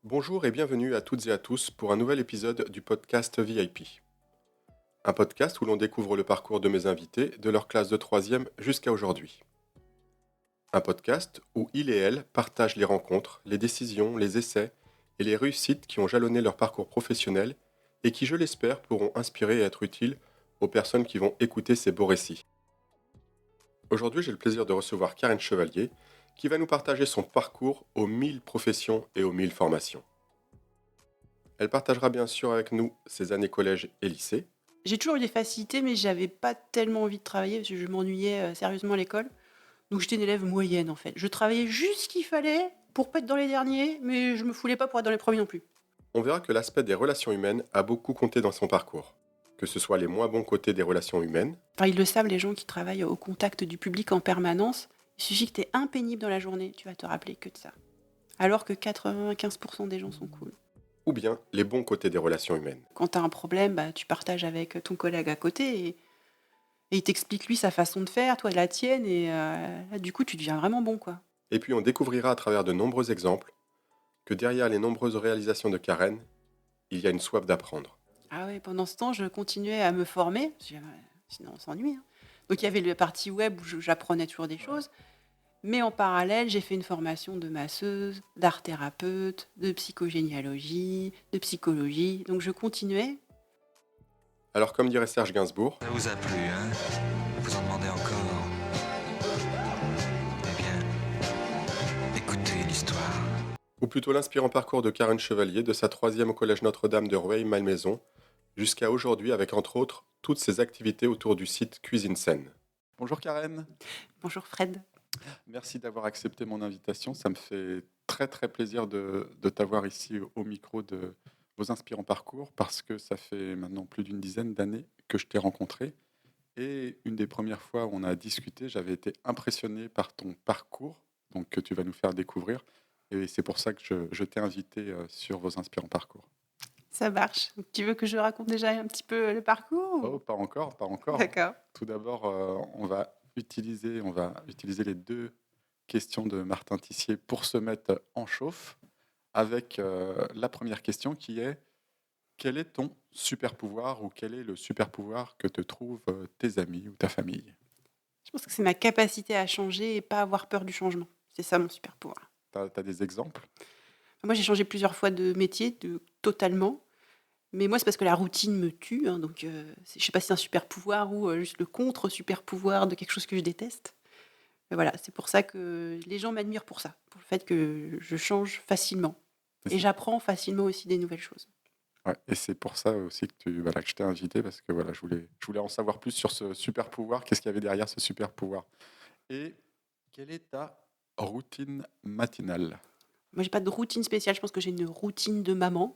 Bonjour et bienvenue à toutes et à tous pour un nouvel épisode du podcast VIP. Un podcast où l'on découvre le parcours de mes invités de leur classe de 3e jusqu'à aujourd'hui. Un podcast où ils et elles partagent les rencontres, les décisions, les essais et les réussites qui ont jalonné leur parcours professionnel et qui, je l'espère, pourront inspirer et être utiles aux personnes qui vont écouter ces beaux récits. Aujourd'hui, j'ai le plaisir de recevoir Karen Chevalier qui va nous partager son parcours aux 1000 professions et aux 1000 formations. Elle partagera bien sûr avec nous ses années collège et lycée. J'ai toujours eu des facilités, mais j'avais pas tellement envie de travailler parce que je m'ennuyais sérieusement à l'école. Donc j'étais une élève moyenne en fait. Je travaillais juste ce qu'il fallait pour pas être dans les derniers, mais je me foulais pas pour être dans les premiers non plus. On verra que l'aspect des relations humaines a beaucoup compté dans son parcours. Que ce soit les moins bons côtés des relations humaines, Enfin, ils le savent, les gens qui travaillent au contact du public en permanence. Il suffit que tu es impénible dans la journée, tu vas te rappeler que de ça. Alors que 95% des gens sont cool. ou bien les bons côtés des relations humaines. Quand tu as un problème, tu partages avec ton collègue à côté et il t'explique lui sa façon de faire, toi la tienne, et là, du coup tu deviens vraiment bon quoi. Et puis on découvrira à travers de nombreux exemples que derrière les nombreuses réalisations de Karen, il y a une soif d'apprendre. Ah ouais, pendant ce temps, je continuais à me former, parce que, sinon on s'ennuie, hein. Donc il y avait la partie web où j'apprenais toujours des choses, mais en parallèle, j'ai fait une formation de masseuse, d'art thérapeute, de psychogénéalogie, de psychologie. Donc je continuais. Alors comme dirait Serge Gainsbourg, Ça vous a plu, hein? Vous en demandez encore? Eh bien, écoutez l'histoire. ou plutôt l'inspirant parcours de Karen Chevalier de sa 3e au collège Notre-Dame de Rueil-Malmaison, jusqu'à aujourd'hui avec entre autres toutes ses activités autour du site Cuisine Saine. Bonjour Karen. Bonjour Fred. Merci d'avoir accepté mon invitation. Ça me fait très très plaisir de t'avoir ici au micro de vos inspirants parcours parce que ça fait maintenant plus d'une dizaine d'années que je t'ai rencontré. Et une des premières fois où on a discuté, j'avais été impressionné par ton parcours, donc que tu vas nous faire découvrir. Et c'est pour ça que je t'ai invité sur vos inspirants parcours. Ça marche. Donc, tu veux que je raconte déjà un petit peu le parcours Oh, pas encore, pas encore. D'accord. Tout d'abord, on va utiliser les deux questions de Martin Tissier pour se mettre en chauffe avec la première question qui est quel est ton super pouvoir ou quel est le super pouvoir que te trouvent tes amis ou ta famille? Je pense que c'est ma capacité à changer et pas avoir peur du changement. C'est ça mon super pouvoir. T'as des exemples? Moi, j'ai changé plusieurs fois de métier, totalement. Mais moi, c'est parce que la routine me tue, hein, donc je sais pas si c'est un super pouvoir ou juste le contre-super pouvoir de quelque chose que je déteste. Mais voilà, c'est pour ça que les gens m'admirent pour ça, pour le fait que je change facilement. Et Et c'est j'apprends facilement aussi des nouvelles choses. ouais, et c'est pour ça aussi voilà, que je t'ai invité parce que voilà, je voulais en savoir plus sur ce super pouvoir. Qu'est-ce qu'il y avait derrière ce super pouvoir? Et quelle est ta routine matinale? Moi, j'ai pas de routine spéciale, je pense que j'ai une routine de maman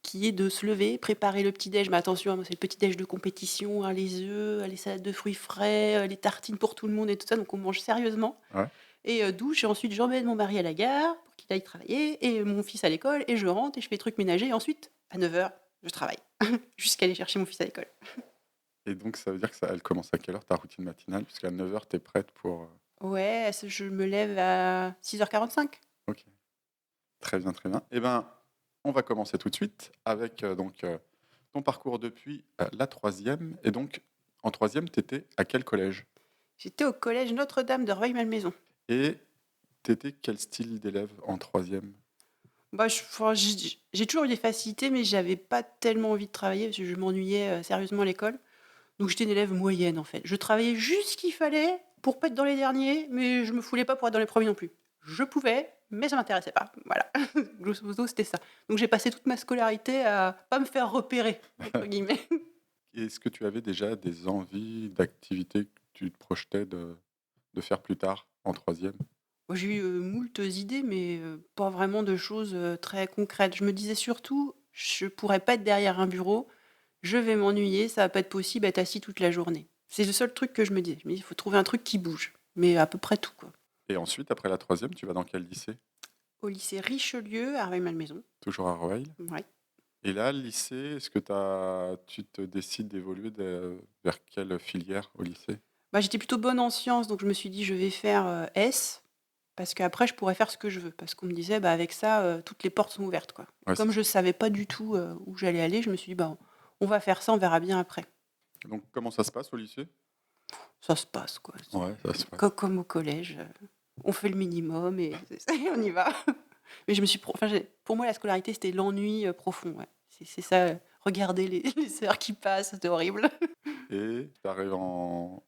qui est de se lever, préparer le petit-déj. Mais attention, hein, moi, c'est le petit-déj de compétition, hein, les œufs, les salades de fruits frais, les tartines pour tout le monde et tout ça, donc on mange sérieusement. Ouais. Et douche et ensuite j'emmène mon mari à la gare pour qu'il aille travailler et mon fils à l'école et je rentre et je fais les trucs ménagers et ensuite, à 9h, je travaille jusqu'à aller chercher mon fils à l'école. Et donc ça veut dire que elle commence à quelle heure ta routine matinale? Puisqu'à 9h, tu es prête pour, Ouais, je me lève à 6h45. OK. Très bien, très bien. Eh ben, on va commencer tout de suite avec, ton parcours depuis, la 3e et donc en 3e, tu étais à quel collège? J'étais au collège Notre-Dame de Rueil-Malmaison. Et tu étais quel style d'élève en 3e? Enfin, j'ai toujours eu des facilités, mais j'avais pas tellement envie de travailler parce que je m'ennuyais sérieusement à l'école. Donc j'étais une élève moyenne en fait. Je travaillais juste ce qu'il fallait pour pas être dans les derniers, mais je me foulais pas pour être dans les premiers non plus. Je pouvais, mais ça m'intéressait pas. Voilà. Grosso modo, c'était ça. Donc j'ai passé toute ma scolarité à pas me faire repérer, entre guillemets. Est-ce que tu avais déjà des envies d'activités que tu te projetais de faire plus tard en 3e? Moi, j'ai eu moultes idées, mais pas vraiment de choses très concrètes. Je me disais surtout, je pourrais pas être derrière un bureau, je vais m'ennuyer, ça va pas être possible d'être assis toute la journée. C'est le seul truc que je me disais. Je me dis, il faut trouver un truc qui bouge. Mais à peu près tout, quoi. Et ensuite, après la 3e, tu vas dans quel lycée? Au lycée Richelieu, à Rueil-Malmaison. Toujours à Rueil? Ouais. Et là, le lycée, est-ce que tu te décides d'évoluer vers quelle filière au lycée? Bah, j'étais plutôt bonne en sciences, donc je me suis dit, je vais faire S. parce qu'après je pourrais faire ce que je veux. Parce qu'on me disait: «Bah, avec ça, toutes les portes sont ouvertes, quoi». Ouais, Comme je savais pas du tout, où j'allais aller, je me suis dit: «Bah, on va faire ça, on verra bien après». Donc comment ça se passe au lycée? Ça se passe, quoi. Ouais, ça se passe. Comme au collège, on fait le minimum et c'est ça et on y va. Mais je me suis enfin, pour moi, la scolarité, c'était l'ennui, profond, ouais. C'est ça, regarder les les heures qui passent, c'était horrible. Et tu arrives en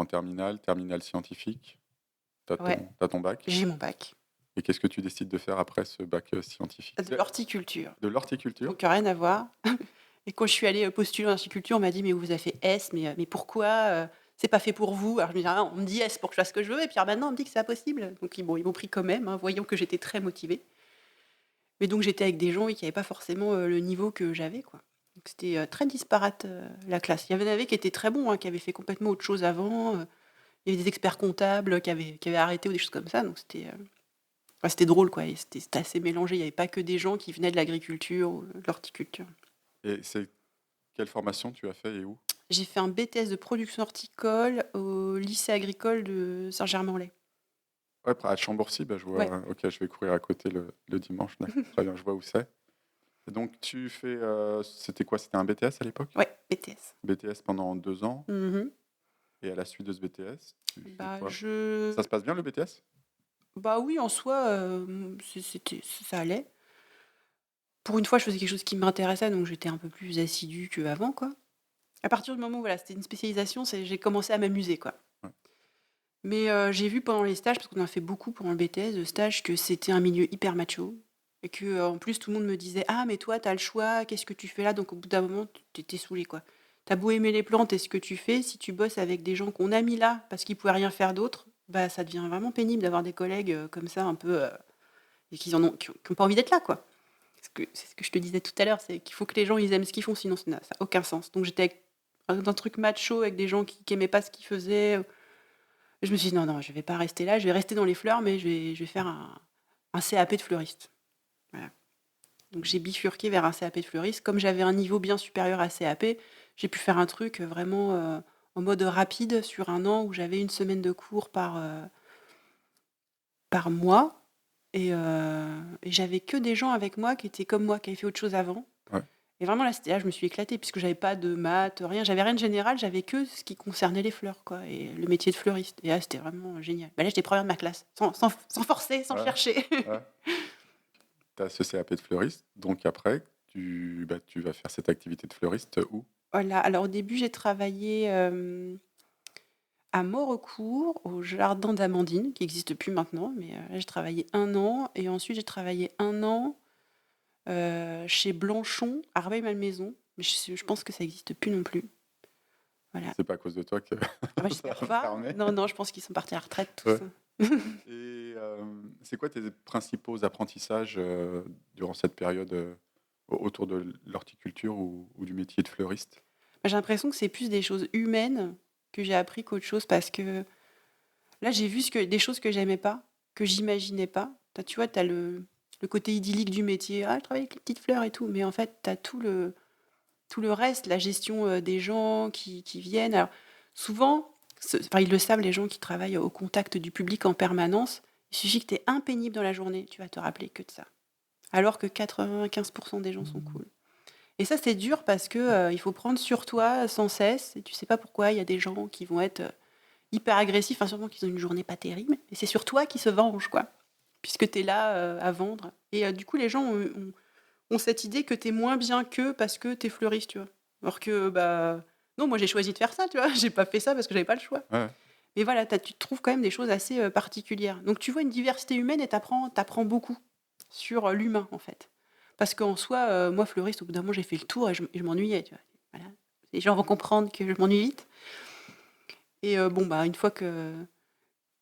terminale scientifique, tu as Ouais, ton bac. j'ai mon bac. Et qu'est-ce que tu décides de faire après ce bac, scientifique? De l'horticulture, De l'horticulture? donc rien à voir. Et quand je suis allée, postuler en horticulture, on m'a dit: «Mais vous avez fait S, mais pourquoi, c'est pas fait pour vous?» Alors je me dis: «Ah, on me dit S pour que je fasse ce que je veux et puis alors maintenant on me dit que c'est impossible». Donc ils m'ont pris quand même, hein, voyant que j'étais très motivée. Mais donc j'étais avec des gens, oui, qui avaient pas forcément, le niveau que j'avais, quoi. Donc c'était, très disparate, la classe. Il y en avait qui étaient très bons, hein, qui avaient fait complètement autre chose avant, il y avait des experts comptables qui avaient arrêté ou des choses comme ça, donc c'était drôle, quoi, et c'était assez mélangé. Il y avait pas que des gens qui venaient de l'agriculture ou de l'horticulture. Et c'est quelle formation tu as fait et où? J'ai fait un BTS de production horticole au lycée agricole de Saint-Germain-en-Laye. Ouais, à Chambourcy, bah, je vois. Ouais, OK, je vais courir à côté le dimanche. D'accord, très bien, je vois où c'est. Et donc tu fais, c'était quoi? C'était un BTS à l'époque? ouais, BTS. BTS pendant 2 ans Mmh. et à la suite de ce BTS, tu fais Bah, quoi? Ça se passe bien le BTS? bah, oui, en soi, ça allait. Pour une fois, je faisais quelque chose qui m'intéressait, donc j'étais un peu plus assidue qu'avant, quoi. À partir du moment où, voilà, c'était une spécialisation, j'ai commencé à m'amuser, quoi. Ouais. Mais j'ai vu pendant les stages, parce qu'on en a fait beaucoup pendant le BTS de stages, que c'était un milieu hyper macho et que, en plus, tout le monde me disait: «Ah, mais toi, t'as le choix, qu'est-ce que tu fais là?» Donc au bout d'un moment, tu étais saoulé, quoi. Tu beau aimer les plantes et ce que tu fais, si tu bosses avec des gens qu'on a mis là parce qu'ils pouvaient rien faire d'autre, bah, ça devient vraiment pénible d'avoir des collègues, comme ça un peu, et qui ont pas envie d'être là, quoi. C'est ce que je te disais tout à l'heure, c'est qu'il faut que les gens, ils aiment ce qu'ils font, sinon ça a aucun sens. Donc j'étais dans un truc macho avec des gens qui aimaient pas ce qu'ils faisaient. Je me suis dit: «Non, non, je vais pas rester là, je vais rester dans les fleurs, mais je vais faire un CAP de fleuriste». Voilà. Donc j'ai bifurqué vers un CAP de fleuriste. Comme j'avais un niveau bien supérieur à CAP, j'ai pu faire un truc, vraiment, en mode rapide sur 1 an où j'avais une semaine de cours par mois et j'avais que des gens avec moi qui étaient comme moi, qui avaient fait autre chose avant. Ouais. Et vraiment là, je me suis éclatée puisque j'avais pas de maths, rien, j'avais rien de général, j'avais que ce qui concernait les fleurs, quoi, et le métier de fleuriste. Et là, c'était vraiment génial. Bah, là, j'étais première de ma classe, sans forcer, sans Ouais, chercher. ouais. Tu as ce CAP de fleuriste, donc après tu vas faire cette activité de fleuriste où? Voilà, alors au début, j'ai travaillé, à Maurecourt, au jardin d'Amandine, qui existe plus maintenant, mais là, j'ai travaillé 1 an et ensuite j'ai travaillé 1 an, chez Blanchon, à Rueil-Malmaison, mais je pense que ça existe plus non plus. Voilà. C'est pas à cause de toi que Ah bah, ça j'espère a pas. fermé? Non, non, je pense qu'ils sont partis à la retraite Ouais. tous. Et c'est quoi tes principaux apprentissages, durant cette période, autour de l'horticulture ou du métier de fleuriste? J'ai l'impression que c'est plus des choses humaines que j'ai appris qu'autre chose parce que là, j'ai vu des choses que j'aimais pas, que j'imaginais pas. Tu vois, tu as le côté idyllique du métier. Ah, je travaille avec les petites fleurs et tout. Mais en fait, tu as tout le reste, la gestion des gens qui viennent. Alors, souvent, enfin, ils le savent, les gens qui travaillent au contact du public en permanence. Il suffit que tu es impénible dans la journée, tu vas te rappeler que de ça. Alors que 95% des gens sont cool. Et ça, c'est dur parce que il faut prendre sur toi sans cesse. Et tu sais pas pourquoi il y a des gens qui vont être hyper agressifs, enfin, sûrement qu'ils ont une journée pas terrible. Et c'est sur toi qui se venge, quoi. Puisque tu es là à vendre. Et du coup, les gens ont cette idée que tu es moins bien qu'eux parce que tu es fleuriste, tu vois. Alors que, bah, non, moi j'ai choisi de faire ça, tu vois. J'ai pas fait ça parce que j'avais pas le choix. Ouais, Mais voilà, tu trouves quand même des choses assez particulières. Donc tu vois une diversité humaine et t'apprends beaucoup sur l'humain, en fait. Parce qu'en soi, moi, fleuriste, au bout d'un moment, j'ai fait le tour et je m'ennuyais, tu vois. Voilà. Les gens vont comprendre que je m'ennuie vite. Et bon, bah, une fois que.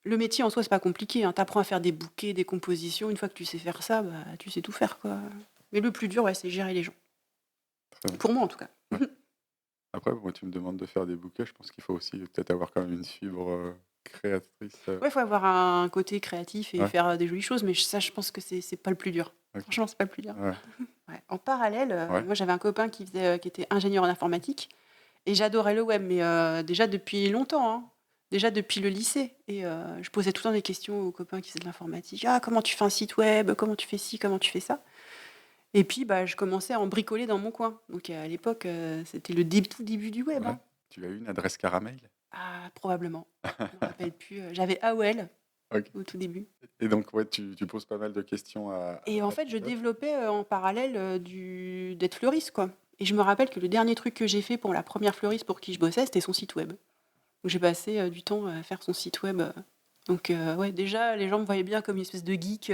Le métier en soi, c'est pas compliqué, hein. Tu apprends à faire des bouquets, des compositions. Une fois que tu sais faire ça, bah, tu sais tout faire, quoi. Mais le plus dur, ouais, c'est gérer les gens. très bien. Pour moi, en tout cas. Ouais. Après, moi, tu me demandes de faire des bouquets, je pense qu'il faut aussi peut-être avoir quand même une fibre, créatrice, Ouais, il faut avoir un côté créatif et ouais, faire des jolies choses, mais ça, je pense que c'est pas le plus dur. OK. Franchement, c'est pas le plus dur. Ouais, Ouais. En parallèle, ouais, moi, j'avais un copain qui était ingénieur en informatique et j'adorais le web, mais déjà depuis longtemps, hein. déjà depuis le lycée et je posais tout le temps des questions aux copains qui faisaient de l'informatique: «Ah, comment tu fais un site web? Comment tu fais ci? Comment tu fais ça?» Et puis, bah, je commençais à en bricoler dans mon coin. Donc à l'époque, c'était le tout début du web, Ouais. hein. Tu as eu une adresse Caramel? Ah, probablement. Je me rappelle plus, j'avais AOL OK. au tout début Et donc ouais, tu poses pas mal de questions et en à fait, ton je pote? développais, en parallèle, d'être fleuriste, quoi et je me rappelle que le dernier truc que j'ai fait pour la première fleuriste pour qui je bossais, c'était son site web. Donc j'ai passé, du temps à faire son site web, donc ouais, déjà, les gens me voyaient bien comme une espèce de geek,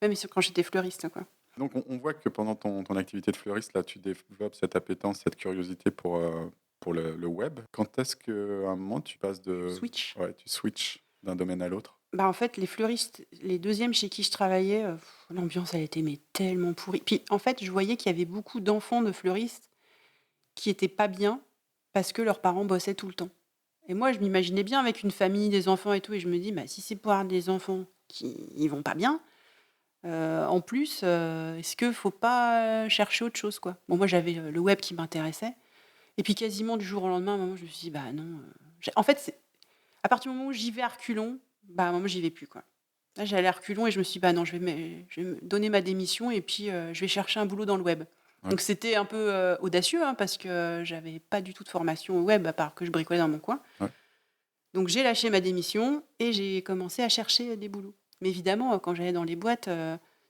même si quand j'étais fleuriste, quoi. Donc on voit que pendant ton activité de fleuriste, là, tu développes cette appétence, cette curiosité pour le web. Quand est-ce qu'à un moment tu passes Je de switch. ouais, tu switches d'un domaine à l'autre? Bah, en fait, les fleuristes, les deuxièmes chez qui je travaillais, l'ambiance, elle était mais tellement pourrie. Puis, en fait, je voyais qu'il y avait beaucoup d'enfants de fleuristes qui étaient pas bien parce que leurs parents bossaient tout le temps. Et moi, je m'imaginais bien avec une famille, des enfants et tout, et je me dis: «Bah, si c'est pour avoir des enfants qui ils vont pas bien, en plus, est-ce que faut pas chercher autre chose, quoi?» Bon, moi, j'avais, le web qui m'intéressait et puis quasiment du jour au lendemain, à un moment, je me suis dit: «Bah, non», j'ai en fait, c'est à partir du moment où j'y vais à reculons, bah, à un moment, j'y vais plus, quoi. Là, j'allais à reculons et je me suis dit: «Bah, non, je vais me donner ma démission et puis, je vais chercher un boulot dans le web». Ouais, Donc c'était un peu, audacieux, hein, parce que j'avais pas du tout de formation au web à part que je bricolais dans mon coin. ouais. Donc j'ai lâché ma démission et j'ai commencé à chercher des boulots. Mais évidemment, quand j'allais dans les boîtes,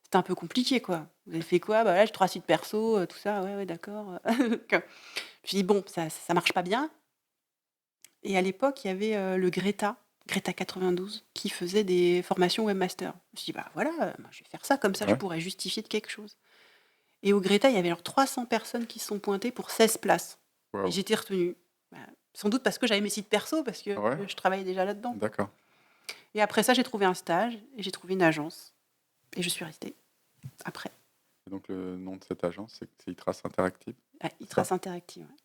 c'était un peu compliqué, quoi. «Vous avez fait quoi?» «Bah, là, j'ai 3 sites perso, tout ça». «Ouais, ouais, d'accord». Donc, je me dis: «Bon, ça marche pas bien» et à l'époque, il y avait, le Greta 92 qui faisait des formations webmaster. Je me suis dit: «Bah, voilà, moi, je vais faire ça, comme ça je Ouais. pourrais justifier de quelque chose» et au Greta, il y avait alors 300 personnes qui se sont pointées pour 16 places et Waouh. j'ai été retenue. Bah, sans doute parce que j'avais mes sites perso, parce que Ouais, je travaillais déjà là-dedans. d'accord. Et après ça, j'ai trouvé un stage et j'ai trouvé une agence et je suis restée après Et donc le nom de cette agence, c'est Itrace Interactive, à c'est ça? Itrace Interactive, ouais.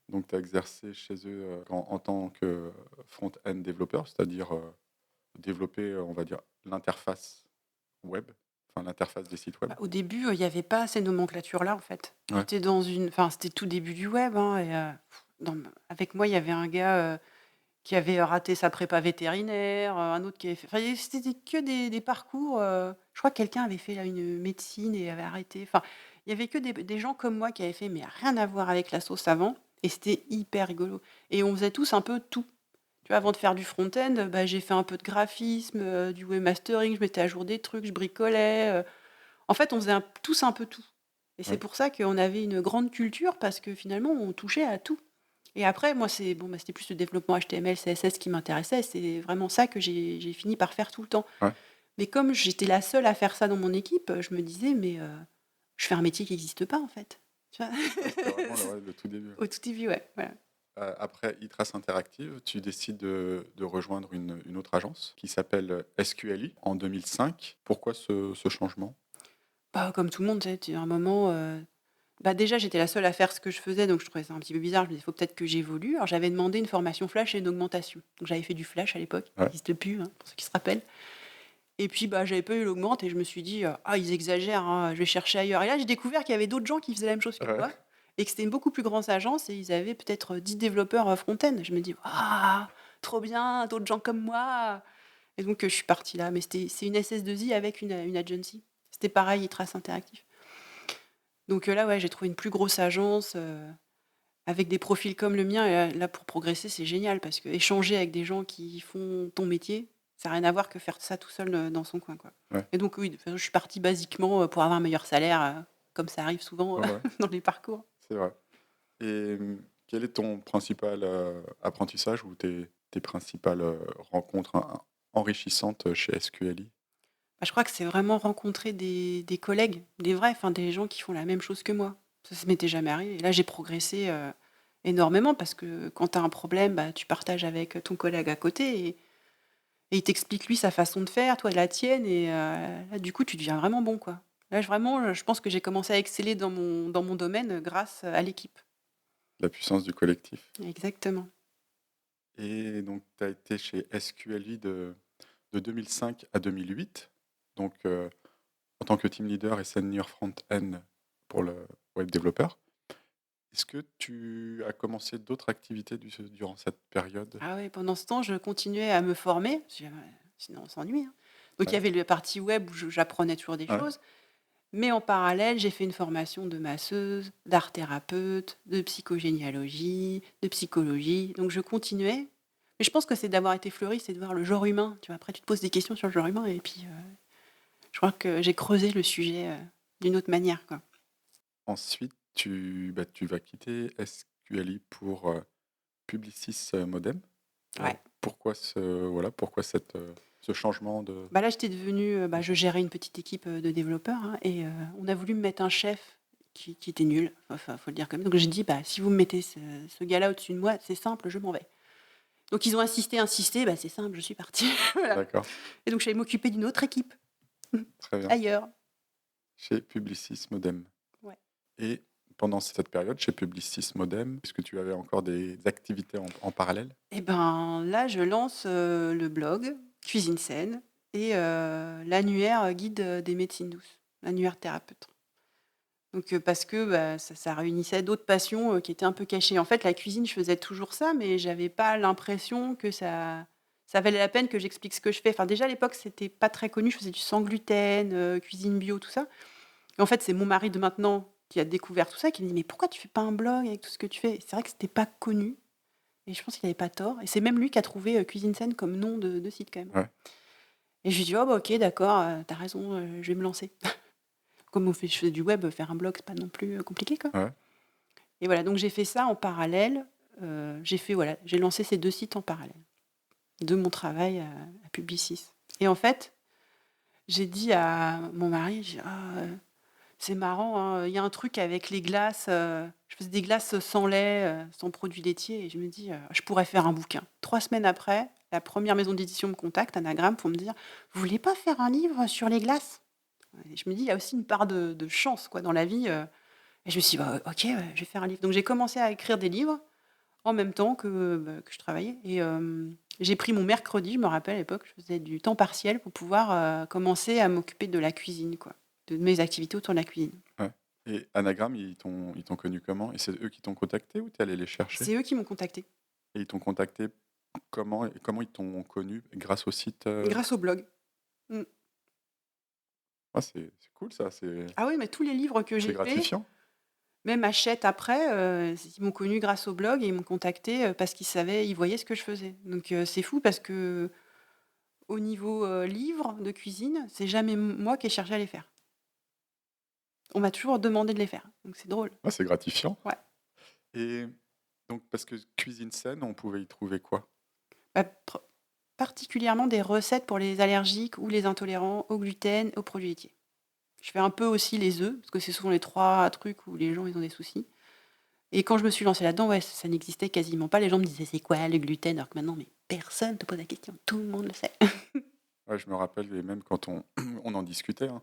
Donc tu as exercé chez eux, en tant que front-end développeur, c'est-à-dire, développer, on va dire, l'interface web, enfin l'interface des sites web? Bah, au début, il y avait pas ces nomenclatures-là, en fait. Ouais, J'étais dans une enfin, c'était tout début du web, hein et dans m avec moi, il y avait un gars, qui avait raté sa prépa vétérinaire, un autre qui avait fait enfin, c'était que des parcours, je crois que quelqu'un avait fait là une médecine et avait arrêté. Enfin, il y avait que des gens comme moi qui avaient fait, mais rien à voir avec la sauce avant et c'était hyper rigolo et on faisait tous un peu tout. Tu vois, avant de faire du front-end, bah, j'ai fait un peu de graphisme, du webmastering, je mettais à jour des trucs, je bricolais, en fait, on faisait tous un peu tout et c'est ouais. pour ça qu'on avait une grande culture parce que finalement, on touchait à tout. Et après, moi, c'était plus le développement HTML, CSS qui m'intéressait. C'est vraiment ça que j'ai fini par faire tout le temps. Ouais. Mais comme j'étais la seule à faire ça dans mon équipe, je me disais: «Mais, je fais un métier qui n'existe pas, en fait». Tu vois? Ouais, c'était vraiment le tout début, ouais. Au tout début, ouais, voilà. Après Itrace Interactive, tu décides de rejoindre une autre agence qui s'appelle, SQLI en 2005. Pourquoi ce changement? Bah, comme tout le monde, tu sais, à un moment, bah, déjà, j'étais la seule à faire ce que je faisais, donc je trouvais ça un petit peu bizarre. Je me disais: «Il faut peut-être que j'évolue». Alors j'avais demandé une formation Flash et une augmentation. Donc j'avais fait du Flash à l'époque, ça Ouais, n'existe plus, hein, pour ceux qui se rappellent. Et puis, bah, j'avais pas eu l'augmente et je me suis dit: «Ah, ils exagèrent, hein, je vais chercher ailleurs» et là, j'ai découvert qu'il y avait d'autres gens qui faisaient la même chose que ouais, moi et que c'était une beaucoup plus grande agence et ils avaient peut-être, 10 développeurs, front-end. Je me dis: «Ah, trop bien, d'autres gens comme moi» et donc je suis partie là, mais c'est une SS2I avec une agency. C'était pareil, Trace Interactif. Donc là, ouais, j'ai trouvé une plus grosse agence, avec des profils comme le mien et là, pour progresser, c'est génial parce qu'échanger avec des gens qui font ton métier, ça a rien à voir que faire ça tout seul, dans son coin, quoi. ouais, Et donc oui, de toute façon, je suis partie basiquement, pour avoir un meilleur salaire, comme ça arrive souvent, ouais, ouais, dans les parcours. c'est vrai. Et quel est ton principal, apprentissage ou tes principales, rencontres enrichissantes chez SQLI? Bah, je crois que c'est vraiment rencontrer des collègues, des vrais, enfin des gens qui font la même chose que moi. Ça m'était jamais arrivé et là, j'ai progressé, énormément parce que quand tu as un problème, bah, tu partages avec ton collègue à côté et il t'explique lui sa façon de faire, toi la tienne et là du coup tu deviens vraiment bon, quoi. Là vraiment, je pense que j'ai commencé à exceller dans mon domaine, grâce à l'équipe. La puissance du collectif. Exactement. Et donc tu as été chez SQLI de 2005 à 2008, donc en tant que team leader et senior front-end pour le web développeur. Est-ce que tu as commencé d'autres activités durant cette période? Ah ouais, pendant ce temps, je continuais à me former, parce que, sinon on s'ennuie, hein. Donc il y Ouais, avait la partie web où j'apprenais toujours des ouais, choses, mais en parallèle, j'ai fait une formation de masseuse, d'art thérapeute, de psychogénéalogie, de psychologie. Donc je continuais. Mais je pense que c'est d'avoir été fleuriste et de voir le genre humain. Tu vois, après, tu te poses des questions sur le genre humain et puis je crois que j'ai creusé le sujet d'une autre manière, quoi. ensuite tu vas quitter SQLI pour, Publicis, Modem. Ouais. Pourquoi ce changement de Bah là, j'étais devenue, je gérais une petite équipe de développeurs, hein, et on a voulu me mettre un chef qui était nul. Enfin, faut le dire comme ça. Donc j'ai dit, bah, si vous me mettez ce gars-là au-dessus de moi, c'est simple, je m'en vais. Donc ils ont insisté, bah, c'est simple, je suis partie. Voilà. d'accord, Et donc j'allais m'occuper d'une autre équipe, très bien. ailleurs. Chez Publicis Modem. Ouais. Et pendant cette période, chez Publicis Modem, est-ce que tu avais encore des activités en parallèle? Et ben là, je lance le blog Cuisine Saine et l'annuaire guide des médecines douces, l'annuaire thérapeute. Donc, parce que, bah, ça réunissait d'autres passions, qui étaient un peu cachées. En fait, la cuisine, je faisais toujours ça, mais j'avais pas l'impression que ça valait la peine que j'explique ce que je fais. Enfin, déjà à l'époque, c'était pas très connu, je faisais du sans gluten, cuisine bio, tout ça. Et en fait, c'est mon mari de maintenant qui a découvert tout ça, qui me dit: «Mais pourquoi tu fais pas un blog avec tout ce que tu fais?» Et c'est vrai que c'était pas connu et je pense qu'il avait pas tort et c'est même lui qui a trouvé, Cuisine Saine comme nom de site quand même. Ouais, Et je lui dis: «Oh bah OK, d'accord, tu raison, je vais me lancer». Comme je faisais du web, faire un blog, c'est pas non plus, compliqué, quoi. ouais. Et voilà, donc j'ai fait ça en parallèle, j'ai lancé ces 2 sites en parallèle de mon travail à Publicis. Et en fait, j'ai dit à mon mari, j'ai dit: «Ah, c'est marrant, hein, il y a un truc avec les glaces», je faisais des glaces sans lait, sans produits laitiers et je me dis: «Je pourrais faire un bouquin». 3 semaines après, la première maison d'édition me contacte, Anagramme, pour me dire: «Vous voulez pas faire un livre sur les glaces?» Et je me dis: «Il y a aussi une part de chance, quoi, dans la vie», et je me suis dit: «Bah, OK, je vais faire un livre». Donc j'ai commencé à écrire des livres en même temps que je travaillais et j'ai pris mon mercredi, je me rappelle à l'époque, je faisais du temps partiel pour pouvoir, commencer à m'occuper de la cuisine, quoi, de mes activités autour de la cuisine. Ouais. Et Anagram, ils t'ont connu comment? Et c'est eux qui t'ont contacté ou tu es allé les chercher? C'est eux qui m'ont contactée, Et ils t'ont contacté comment? Et comment ils t'ont connu? Grâce au site, grâce au blog. Mmh. Ah, c'est cool ça, c'est Ah oui, mais tous les livres que c'est j'ai faits, gratifiant. même Hachette après, ils m'ont connue grâce au blog et ils m'ont contactée, parce ils voyaient ce que je faisais. Donc c'est fou parce qu'au niveau, livres de cuisine, c'est jamais moi qui ai cherché à les faire. On m'a toujours demandé de les faire, donc c'est drôle. Ah, c'est gratifiant. Ouais. Et donc parce que cuisine saine, on pouvait y trouver quoi? Bah, particulièrement des recettes pour les allergiques ou les intolérants au gluten, aux produits laitiers. Je fais un peu aussi les œufs, parce que c'est souvent les 3 trucs où les gens, ils ont des soucis. Et quand je me suis lancée là-dedans, ouais, ça n'existait quasiment pas. Les gens me disaient: «C'est quoi le gluten?» alors que maintenant, mais personne te pose la question, tout le monde le sait. Ouais, je me rappelle et même quand on on en discutait, hein,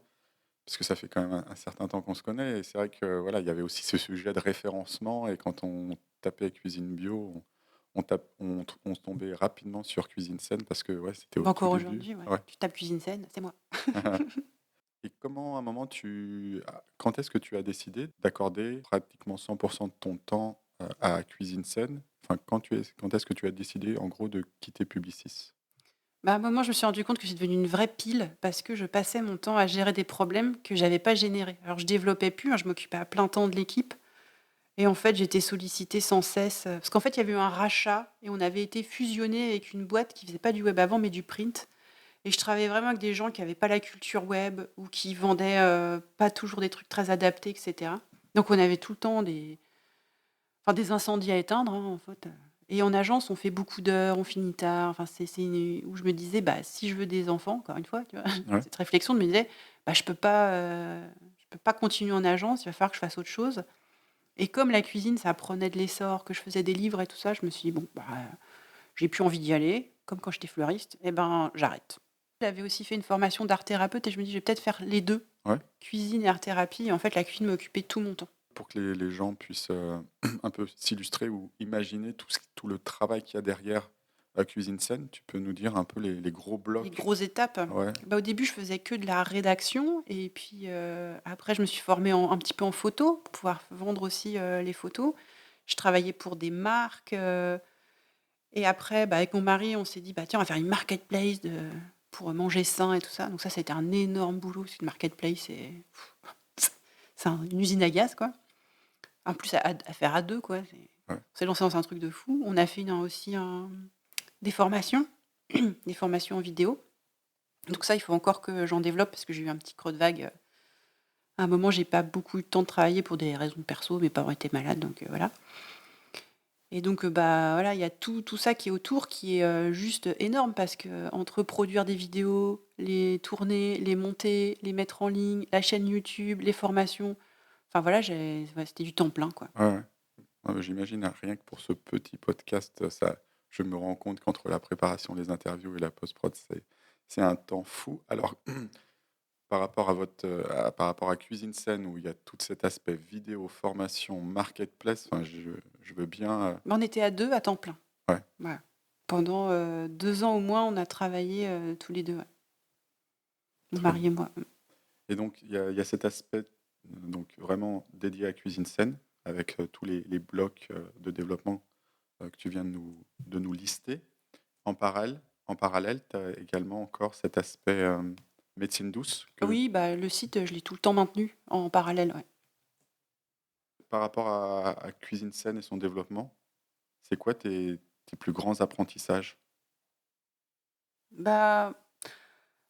parce que ça fait quand même un certain temps qu'on se connaît et c'est vrai que, voilà, il y avait aussi ce sujet de référencement et quand on tapait cuisine bio, on tombait rapidement sur cuisine saine parce que, ouais, c'était au Bah, tout encore début. aujourd'hui, ouais. Ouais. Tu tapes cuisine saine, c'est moi. Et comment, à un moment, quand est-ce que tu as décidé d'accorder pratiquement 100 de ton temps, à cuisine saine? Enfin, quand est-ce que tu as décidé, en gros, de quitter Publicis? Bah, à un moment, je me suis rendu compte que j'étais devenue une vraie pile parce que je passais mon temps à gérer des problèmes que j'avais pas générés. Alors je développais plus, hein, je m'occupais à plein temps de l'équipe. Et en fait, j'étais sollicitée sans cesse, parce qu'en fait, il y avait eu un rachat et on avait été fusionnés avec une boîte qui faisait pas du web avant, mais du print. Et je travaillais vraiment avec des gens qui avaient pas la culture web ou qui vendaient, pas toujours des trucs très adaptés et cetera. Donc on avait tout le temps des incendies à éteindre, hein, en fait, et en agence, on fait beaucoup d'heures, on finit tard. Enfin, c'est où je me disais: «Bah, si je veux des enfants», encore une fois, tu vois? Ouais, Cette réflexion de me disait: «Bah, je peux pas continuer en agence, il va falloir que je fasse autre chose». Et comme la cuisine, ça prenait de l'essor, que je faisais des livres et tout ça, je me suis dit: «Bon, bah, j'ai plus envie d'y aller», comme quand j'étais fleuriste, et ben, j'arrête. J'avais aussi fait une formation d'art thérapeute et je me dis: «Je vais peut-être faire les 2, ouais, cuisine et art thérapie», et en fait, la cuisine m'occupait tout mon temps. pour que les gens puissent, un peu s'illustrer ou imaginer tout le travail qu'il y a derrière, à Cuisine Scène, tu peux nous dire un peu les gros Les blocs? grosses étapes. Ouais, Bah, au début, je faisais que de la rédaction et puis, après je me suis formée un petit peu en photo pour pouvoir vendre aussi, les photos. Je travaillais pour des marques, et après, bah, avec mon mari, on s'est dit: «Bah, tiens, on va faire une marketplace pour manger sain et tout ça». Donc ça a été un énorme boulot parce qu'une marketplace, une usine à gaz, quoi. En plus à faire à 2 quoi, ouais. on s'est lancé dans un truc de fou. On a fait des formations, des formations en vidéo. Donc ça, il faut encore que j'en développe parce que j'ai eu un petit creux de vague, à un moment, j'ai pas beaucoup eu le temps de travailler pour des raisons perso, mes parents étaient malades donc voilà. Et donc bah, voilà, il y a tout ça qui est autour qui est, juste énorme parce qu'entre produire des vidéos, les tourner, les monter, les mettre en ligne, la chaîne YouTube, les formations, enfin voilà, ouais, c'était du temps plein, quoi. Ouais, ouais. Ouais, bah, j'imagine, hein, rien que pour ce petit podcast, ça je me rends compte qu'entre la préparation, les interviews et la post-prod, c'est un temps fou. Alors, par rapport à par rapport à Cuisine Scène où il y a tout cet aspect vidéo, formation, marketplace, enfin je veux bien, Mais on était à 2 à temps plein. ouais. Voilà. Pendant, 2 ans au moins, on a travaillé, tous les 2, ouais. Mon Très mari et bien. moi. Et donc il y a cet aspect, donc vraiment dédié à Cuisine Scène avec, tous les blocs, de développement, que tu viens de nous lister. En parallèle, tu as également encore cet aspect, médecine douce que Oui, bah, le site, je l'ai tout le temps maintenu en parallèle, ouais. par rapport à Cuisine Saine et son développement, c'est quoi tes plus grands apprentissages? Bah,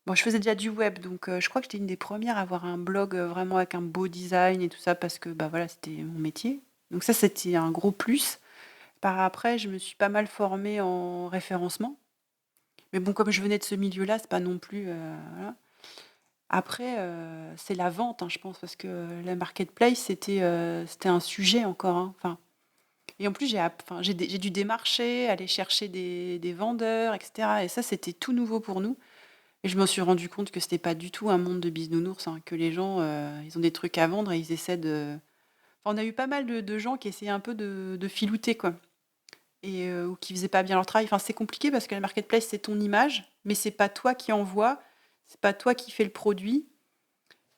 bon, je faisais déjà du web, donc je crois que j'étais une des premières à avoir un blog, vraiment avec un beau design et tout ça parce que, bah, voilà, c'était mon métier. Donc ça, c'était un gros plus. Par après, je me suis pas mal formée en référencement. Mais bon, comme je venais de ce milieu-là, c'est pas non plus, voilà. Après, c'est la vente, hein, je pense, parce que la marketplace, c'était un sujet encore, hein. Enfin, et en plus, j'ai dû démarcher, aller chercher des vendeurs et cetera et ça, c'était tout nouveau pour nous et je me suis rendu compte que c'était pas du tout un monde de bisounours, hein, que les gens, ils ont des trucs à vendre et ils essaient de enfin, on a eu pas mal de gens qui essayaient un peu de filouter, quoi et ou qui faisaient pas bien leur travail. Enfin, c'est compliqué parce que la marketplace, c'est ton image, mais c'est pas toi qui envoie, c'est pas toi qui fais le produit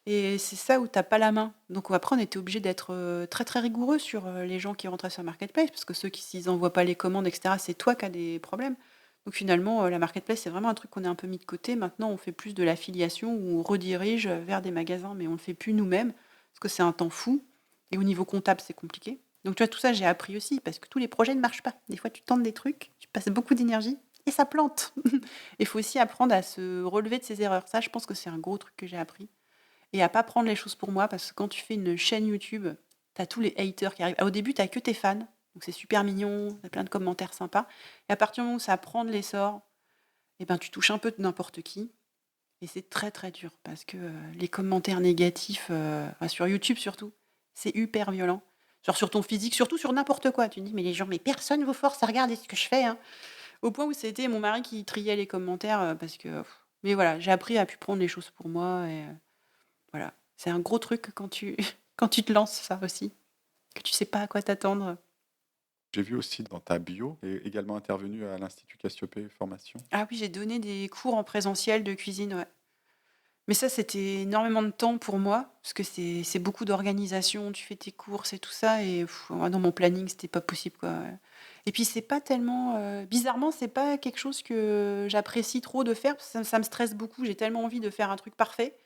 et c'est ça où tu as pas la main. Donc après, on était obligé d'être, très, très rigoureux sur, les gens qui rentraient sur marketplace parce que ceux qui s'ils envoient pas les commandes et cetera, c'est toi qui as des problèmes. Donc finalement, la marketplace, c'est vraiment un truc qu'on a un peu mis de côté. Maintenant, on fait plus de l'affiliation où on redirige, vers des magasins, mais on le fait plus nous-mêmes parce que c'est un temps fou et au niveau comptable, c'est compliqué. Donc tu vois, tout ça, j'ai appris aussi parce que tous les projets ne marchent pas. Des fois, tu tentes des trucs, tu passes beaucoup d'énergie et ça plante. Il faut aussi apprendre à se relever de ses erreurs. Ça, je pense que c'est un gros truc que j'ai appris et à pas prendre les choses pour moi parce que quand tu fais une chaîne YouTube, tu as tous les haters qui arrivent. Au début, tu as que tes fans, donc c'est super mignon, tu as plein de commentaires sympas. Et à partir du moment où ça prend de l'essor, eh ben, tu touches un peu de n'importe qui. Et c'est très très dur parce que les commentaires négatifs, enfin, sur YouTube surtout, c'est hyper violent. Genre sur ton physique, surtout sur n'importe quoi. Tu te dis, mais les gens, mais personne vous force à regarder ce que je fais, hein. Au point où c'était mon mari qui triait les commentaires parce que. Mais voilà, j'ai appris à plus prendre les choses pour moi et voilà, c'est un gros truc quand tu quand tu te lances, ça aussi, que tu sais pas à quoi t'attendre. J'ai vu aussi dans ta bio et également intervenu à l'Institut Cassiopée Formation. Ah oui, j'ai donné des cours en présentiel de cuisine, ouais. Mais ça, c'était énormément de temps pour moi, parce que c'est beaucoup d'organisation, tu fais tes courses et tout ça et moi dans mon planning, c'était pas possible, quoi, ouais. Et puis c'est pas tellement, bizarrement, c'est pas quelque chose que j'apprécie trop de faire, parce que ça me stresse beaucoup. J'ai tellement envie de faire un truc parfait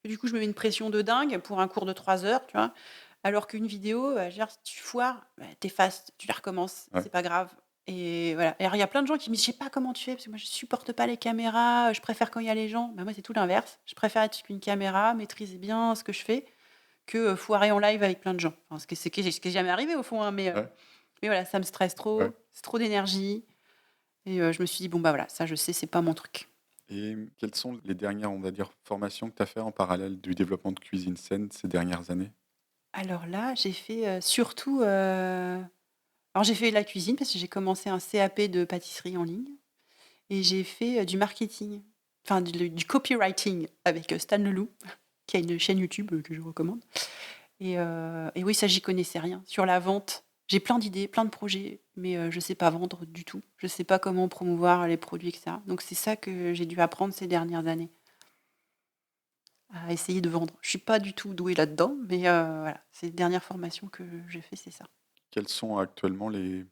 et du coup, je me mets une pression de dingue pour un cours de 3 heures, tu vois? Alors qu'une vidéo, je veux dire, si tu foires, bah, tu tu la recommences, Ouais, c'est pas grave et voilà. Et alors il y a plein de gens qui me disent: «Je sais pas comment tu fais parce que moi je supporte pas les caméras, je préfère quand il y a les gens». Bah, moi, c'est tout l'inverse. Je préfère être avec une caméra, maîtriser bien ce que je fais que, foirer en live avec plein de gens. Enfin, ce qui est jamais arrivé au fond, hein, ouais, mais voilà, ça me stresse ouais. trop, c'est trop d'énergie et je me suis dit: «Bon, bah, voilà, ça je sais, c'est pas mon truc». Et quelles sont les dernières, on va dire, formations que tu as fait en parallèle du développement de Cuisine Saine ces dernières années? Alors là, j'ai fait, surtout, alors j'ai fait la cuisine parce que j'ai commencé un CAP de pâtisserie en ligne et j'ai fait, du marketing, enfin du copywriting avec, Stan Leloup qui a une chaîne YouTube, que je recommande et oui, ça j'y connaissais rien. Sur la vente, J'ai plein d'idées, plein de projets, mais je sais pas vendre du tout. Je sais pas comment promouvoir les produits et cetera. Donc c'est ça que j'ai dû apprendre ces dernières années, à essayer de vendre. Je suis pas du tout douée là-dedans, mais voilà, ces dernières formations que j'ai fait, c'est ça. Quels sont actuellement les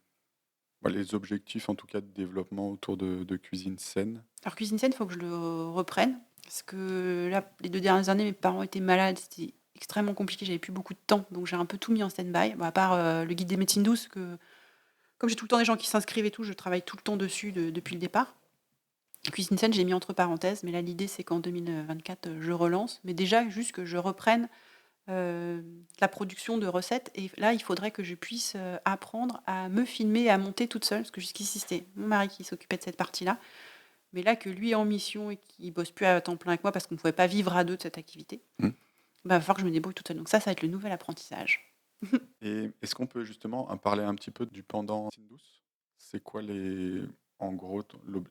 objectifs, en tout cas, de développement autour de cuisine saine? Alors cuisine saine, il faut que je le reprenne parce que là, les 2 dernières années, mes parents étaient malades, c'était extrêmement compliqué, j'avais plus beaucoup de temps, donc j'ai un peu tout mis en stand-by. Bon, à part, le guide des médecines douces que comme j'ai tout le temps des gens qui s'inscrivent et tout, je travaille tout le temps dessus depuis le départ. Cuisine saine, j'ai mis entre parenthèses, mais là, l'idée, c'est qu'en 2024, je relance. Mais déjà, juste que je reprenne la production de recettes. Et là, il faudrait que je puisse apprendre à me filmer et à monter toute seule, parce que jusqu'ici, c'était mon mari qui s'occupait de cette partie-là. Mais là, que lui est en mission et qu'il bosse plus à temps plein avec moi, parce qu'on ne pouvait pas vivre à deux de cette activité, Mmh. bah, il va falloir que je me débrouille toute seule. Donc ça va être le nouvel apprentissage. Et est-ce qu'on peut justement en parler un petit peu du pendant cuisine douce? C'est quoi en gros,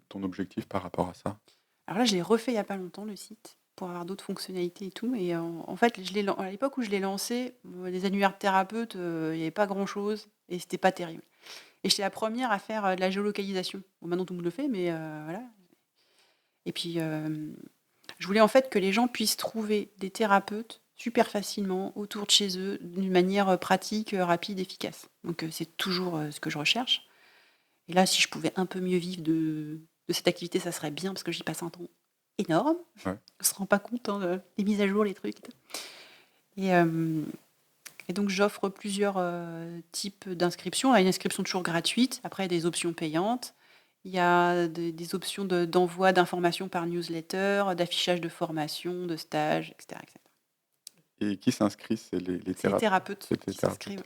ton objectif par rapport à ça? Alors là, je l'ai refait il y a pas longtemps, le site, pour avoir d'autres fonctionnalités et tout. Et en fait, à l'époque où je l'ai lancé, les annuaires de thérapeutes, il n'y avait pas grand-chose et c'était pas terrible. Et j'étais la première à faire de la géolocalisation. Bon, maintenant, tout le monde le fait, mais voilà. Et puis, je voulais en fait que les gens puissent trouver des thérapeutes super facilement autour de chez eux, d'une manière pratique, rapide, efficace. Donc, c'est toujours ce que je recherche. Et là, si je pouvais un peu mieux vivre de cette activité, ça serait bien parce que j'y passe un temps énorme. Ouais. On se rend pas compte, hein, les mises à jour, les trucs. Et, euh, et donc, j'offre plusieurs types d'inscriptions. Il y a une inscription toujours gratuite. Après, il y a des options payantes. Il y a des options d'envoi d'informations par newsletter, d'affichage de formation, de stage, etc., etc. Et qui s'inscrit? C'est les C'est les thérapeutes? thérapeutes C'est les qui thérapeutes. s'inscrivent.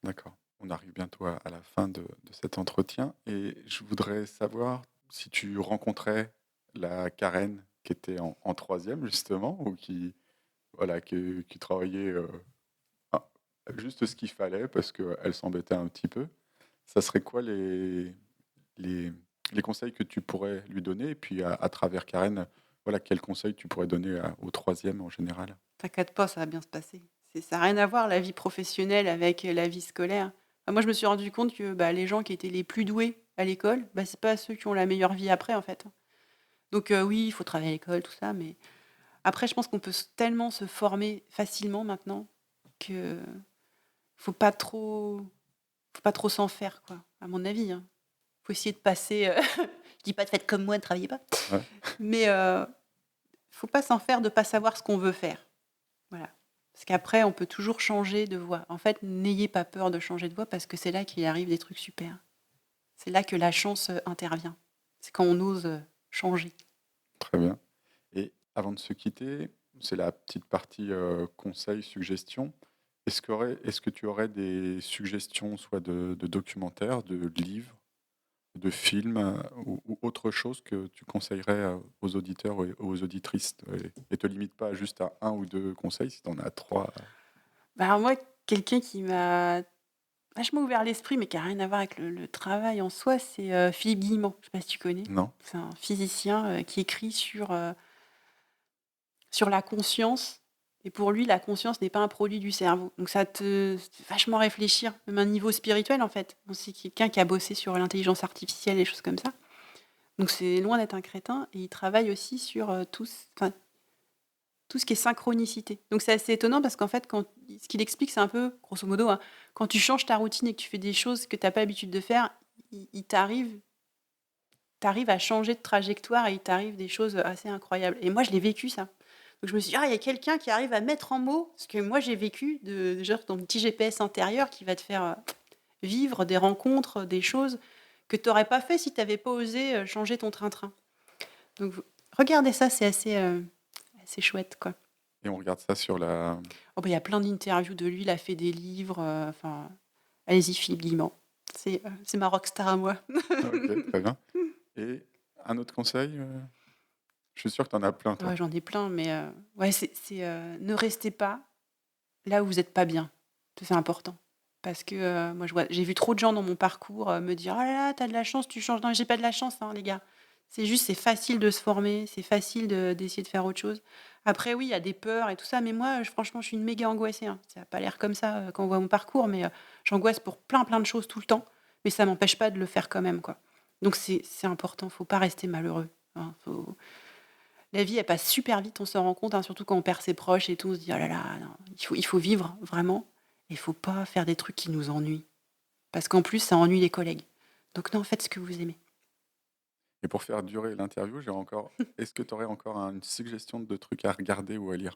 D'accord. On arrive bientôt à la fin de cet entretien et je voudrais savoir si tu rencontrais la Karen qui était en troisième justement ou voilà, qui travaillait ah, juste ce qu'il fallait parce qu'elle s'embêtait un petit peu. Ça serait quoi les, les conseils que tu pourrais lui donner? Et puis à travers Karen, voilà, quels conseils tu pourrais donner au troisième en général? T'inquiète pas, ça va bien se passer. Ça n'a rien à voir, la vie professionnelle, avec la vie scolaire. Enfin, moi, je me suis rendu compte que bah, les gens qui étaient les plus doués à l'école, bah, c'est pas ceux qui ont la meilleure vie après, en fait. Donc oui, il faut travailler à l'école, tout ça, mais après, je pense qu'on peut tellement se former facilement maintenant que faut pas trop, faut pas trop s'en faire, quoi, à mon avis, hein. Faut essayer de passer. Je dis pas de faites comme moi, ne travaillez pas, Ouais. mais faut pas s'en faire de pas savoir ce qu'on veut faire. Voilà. Parce qu'après, on peut toujours changer de voie. En fait, n'ayez pas peur de changer de voie parce que c'est là qu'il arrive des trucs super. C'est là que la chance intervient. C'est quand on ose changer. Très bien. Et avant de se quitter, c'est la petite partie conseils, suggestions. Est-ce que tu aurais des suggestions, soit de documentaires, de livres, de films ou autre chose que tu conseillerais aux auditeurs et aux auditrices et te limite pas juste à un ou deux conseils si tu en as trois. Bah, alors moi, quelqu'un qui m'a vachement ouvert l'esprit, mais qui n'a rien à voir avec le travail en soi, c'est Philippe Guillemot. Je ne sais pas si tu connais. Non? C'est un physicien qui écrit sur la conscience. Et pour lui, la conscience n'est pas un produit du cerveau. Donc ça te fait vachement réfléchir, même à un niveau spirituel en fait. Bon, c'est quelqu'un qui a bossé sur l'intelligence artificielle et des choses comme ça. Donc c'est loin d'être un crétin. Et il travaille aussi sur tout ce qui est synchronicité. Donc c'est assez étonnant parce qu'en fait, ce qu'il explique, c'est un peu, grosso modo, hein, quand tu changes ta routine et que tu fais des choses que tu n'as pas l'habitude de faire, il t'arrive à changer de trajectoire et il t'arrive des choses assez incroyables. Et moi, je l'ai vécu, ça. Donc je me suis dit, il y a quelqu'un qui arrive à mettre en mots ce que moi j'ai vécu, genre ton petit GPS intérieur qui va te faire vivre des rencontres, des choses que tu n'aurais pas fait si tu n'avais pas osé changer ton train-train. Donc regardez ça, c'est assez chouette, quoi. Et on regarde ça sur la... Oh, bah, y a plein d'interviews de lui, il a fait des livres, allez-y, Philippe Guillemot. C'est ma rockstar à moi. Ok, très bien. Et un autre conseil je suis sûr que tu en as plein, toi. Ouais, j'en ai plein, mais ouais, ne restez pas là où vous êtes pas bien. C'est important. Parce que moi, j'ai vu trop de gens dans mon parcours me dire: «Oh là là, tu as de la chance, tu changes». Non, j'ai pas de la chance, hein, les gars. C'est facile de se former, c'est facile d'essayer de faire autre chose. Après oui, il y a des peurs et tout ça, mais moi, franchement, je suis une méga angoissée, hein. Ça a pas l'air comme ça, quand on voit mon parcours, mais j'angoisse pour plein, plein de choses tout le temps, mais ça m'empêche pas de le faire quand même, quoi. Donc c'est important, faut pas rester malheureux, hein, la vie, elle passe super vite, on s'en rend compte, hein, surtout quand on perd ses proches et tout, on se dit: «Oh là là, non, il faut vivre vraiment et il faut pas faire des trucs qui nous ennuient». Parce qu'en plus, ça ennuie les collègues. Donc non, faites ce que vous aimez. Et pour faire durer l'interview, j'ai encore est-ce que tu aurais encore une suggestion de trucs à regarder ou à lire?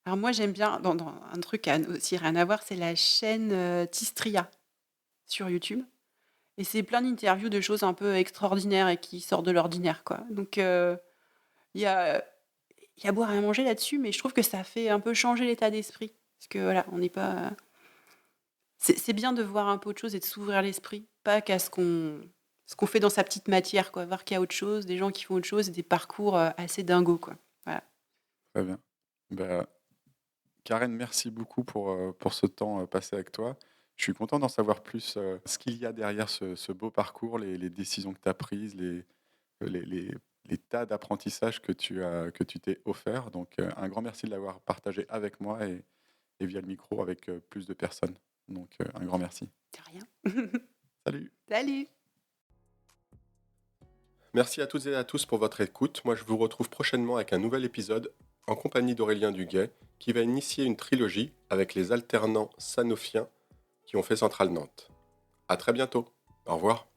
Alors moi, j'aime bien dans un truc à aussi rien à voir, c'est la chaîne, Tistria sur YouTube et c'est plein d'interviews de choses un peu extraordinaires et qui sortent de l'ordinaire, quoi. Donc il y a il y a à boire et à manger là-dessus, mais je trouve que ça fait un peu changer l'état d'esprit. Parce que voilà, on n'est pas c'est bien de voir un peu autre chose et de s'ouvrir l'esprit, pas qu'à ce qu'on fait dans sa petite matière, quoi. Voir qu'il y a autre chose, des gens qui font autre chose et des parcours, assez dingos, quoi. Voilà. Très bien. Bah, Karen, merci beaucoup pour ce temps, passé avec toi. Je suis content d'en savoir plus, ce qu'il y a derrière ce beau parcours, les décisions que tu as prises, les les les tas d'apprentissages que tu t'es offert. Donc, un grand merci de l'avoir partagé avec moi et via le micro avec, plus de personnes. Donc, un grand merci. De rien. Salut! Salut! Merci à toutes et à tous pour votre écoute. Moi, je vous retrouve prochainement avec un nouvel épisode en compagnie d'Aurélien Duguay qui va initier une trilogie avec les alternants sanofiens qui ont fait Centrale Nantes. À très bientôt. Au revoir.